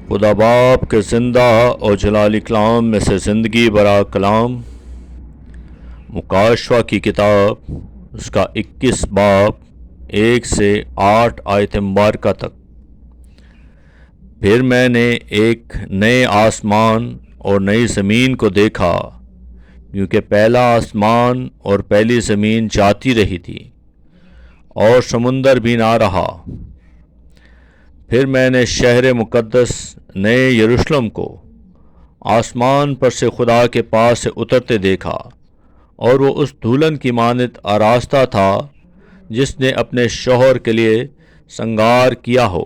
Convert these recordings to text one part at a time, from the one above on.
خدا باپ کے زندہ اور جلالی کلام میں سے زندگی برا کلام مکاشفہ کی کتاب، اس کا 21 باب 1 سے 8 آیت مبارکہ تک۔ پھر میں نے ایک نئے آسمان اور نئی زمین کو دیکھا، کیونکہ پہلا آسمان اور پہلی زمین جاتی رہی تھی اور سمندر بھی نہ رہا۔ پھر میں نے شہر مقدس نئے یروشلم کو آسمان پر سے خدا کے پاس سے اترتے دیکھا، اور وہ اس دلہن کی مانند آراستہ تھا جس نے اپنے شوہر کے لیے سنگار کیا ہو۔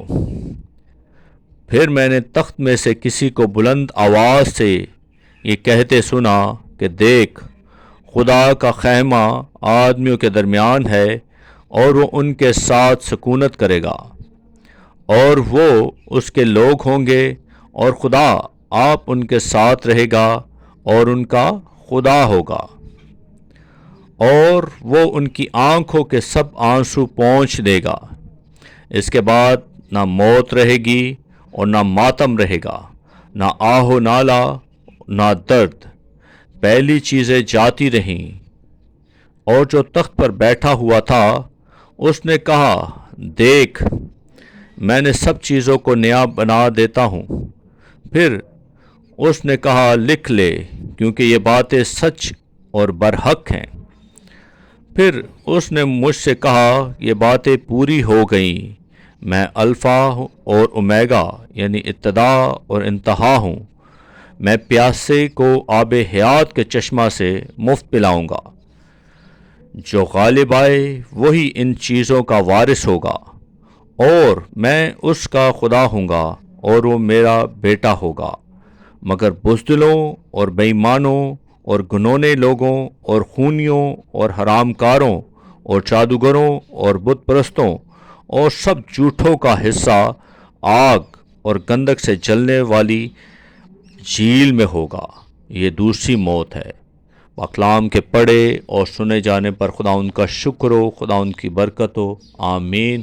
پھر میں نے تخت میں سے کسی کو بلند آواز سے یہ کہتے سنا کہ دیکھ، خدا کا خیمہ آدمیوں کے درمیان ہے، اور وہ ان کے ساتھ سکونت کرے گا، اور وہ اس کے لوگ ہوں گے، اور خدا آپ ان کے ساتھ رہے گا اور ان کا خدا ہوگا، اور وہ ان کی آنکھوں کے سب آنسو پونچھ دے گا۔ اس کے بعد نہ موت رہے گی اور نہ ماتم رہے گا، نہ آہ و نالہ، نہ درد، پہلی چیزیں جاتی رہیں۔ اور جو تخت پر بیٹھا ہوا تھا اس نے کہا، دیکھ، میں نے سب چیزوں کو نیا بنا دیتا ہوں۔ پھر اس نے کہا، لکھ لے، کیونکہ یہ باتیں سچ اور برحق ہیں۔ پھر اس نے مجھ سے کہا، یہ باتیں پوری ہو گئیں۔ میں الفا اور اومیگا یعنی ابتدا اور انتہا ہوں۔ میں پیاسے کو آب حیات کے چشمہ سے مفت پلاؤں گا۔ جو غالب آئے وہی ان چیزوں کا وارث ہوگا، اور میں اس کا خدا ہوں گا اور وہ میرا بیٹا ہوگا۔ مگر بزدلوں اور بے ایمانوں اور گھنونے لوگوں اور خونیوں اور حرام کاروں اور جادوگروں اور بت پرستوں اور سب جھوٹوں کا حصہ آگ اور گندھک سے جلنے والی جھیل میں ہوگا۔ یہ دوسری موت ہے۔ کلام کے پڑھے اور سنے جانے پر خدا ان کا شکر ہو، خدا ان کی برکت ہو، آمین۔